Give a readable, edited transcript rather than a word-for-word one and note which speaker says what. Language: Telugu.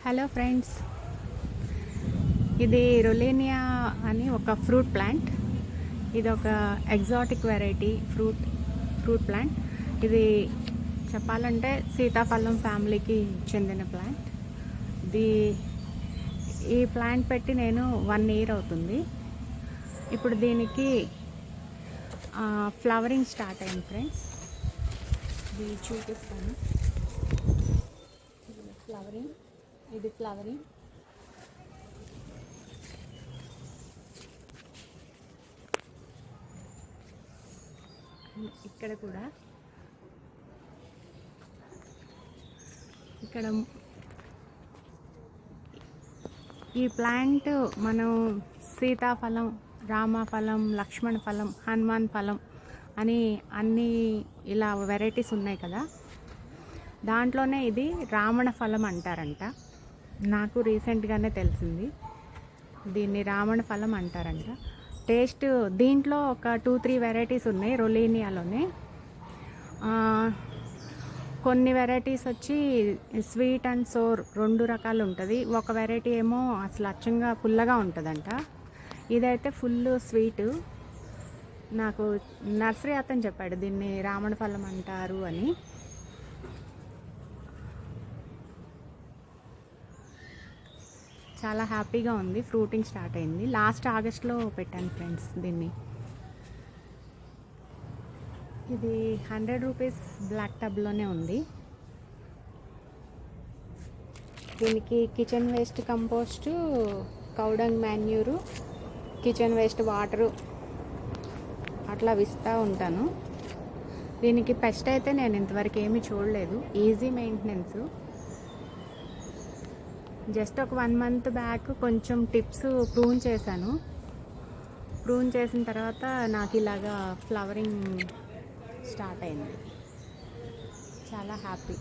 Speaker 1: హలో ఫ్రెండ్స్, ఇది రొలేనియా అని ఒక ఫ్రూట్ ప్లాంట్. ఇది ఒక ఎగ్జాటిక్ వెరైటీ ఫ్రూట్ ప్లాంట్. ఇది చెప్పాలంటే సీతాఫలం ఫ్యామిలీకి చెందిన ప్లాంట్. ఈ ప్లాంట్ పెట్టి నేను 1 year అవుతుంది. ఇప్పుడు దీనికి ఫ్లవరింగ్ స్టార్ట్ అయింది ఫ్రెండ్స్. ఇది చూపిస్తాను. ఇది ఫ్లవరింగ్. ఇక్కడ కూడా ఈ ప్లాంట్ మనం సీతాఫలం, రామఫలం, లక్ష్మణ ఫలం, హనుమాన్ ఫలం అని అన్ని ఇలా వెరైటీస్ ఉన్నాయి కదా. దాంట్లోనే ఇది రావణ ఫలం అంటారంట. నాకు రీసెంట్గానే తెలిసింది దీన్ని రావణ ఫలం అంటారంట. టేస్ట్ దీంట్లో ఒక 2-3 వెరైటీస్ ఉన్నాయి రొలేనియాలోనే. కొన్ని వెరైటీస్ వచ్చి స్వీట్ అండ్ సోర్ 2 రకాలు ఉంటుంది. ఒక వెరైటీ ఏమో అసలు అచ్చంగా పుల్లగా ఉంటుందంట. ఇదైతే ఫుల్ స్వీటు. నాకు నర్సరీ అతను చెప్పాడు దీన్ని రావణ ఫలం అంటారు అని. చాలా హ్యాపీగా ఉంది. ఫ్రూటింగ్ స్టార్ట్ అయింది. లాస్ట్ ఆగస్ట్లో పెట్టాను ఫ్రెండ్స్ దీన్ని. ఇది 100 రూపీస్ బ్లాక్ టబ్లోనే ఉంది. దీనికి kitchen waste compost, cow dung manure, kitchen waste water అట్లా ఇస్తూ ఉంటాను. దీనికి పెస్ట్ అయితే నేను ఇంతవరకు ఏమీ చూడలేదు. Easy maintenance. జస్ట్ ఒక 1 month బ్యాక్ కొంచెం టిప్స్ ప్రూన్ చేశాను. ప్రూన్ చేసిన తర్వాత నాకు ఇలాగా ఫ్లవరింగ్ స్టార్ట్ అయింది. చాలా హ్యాపీ.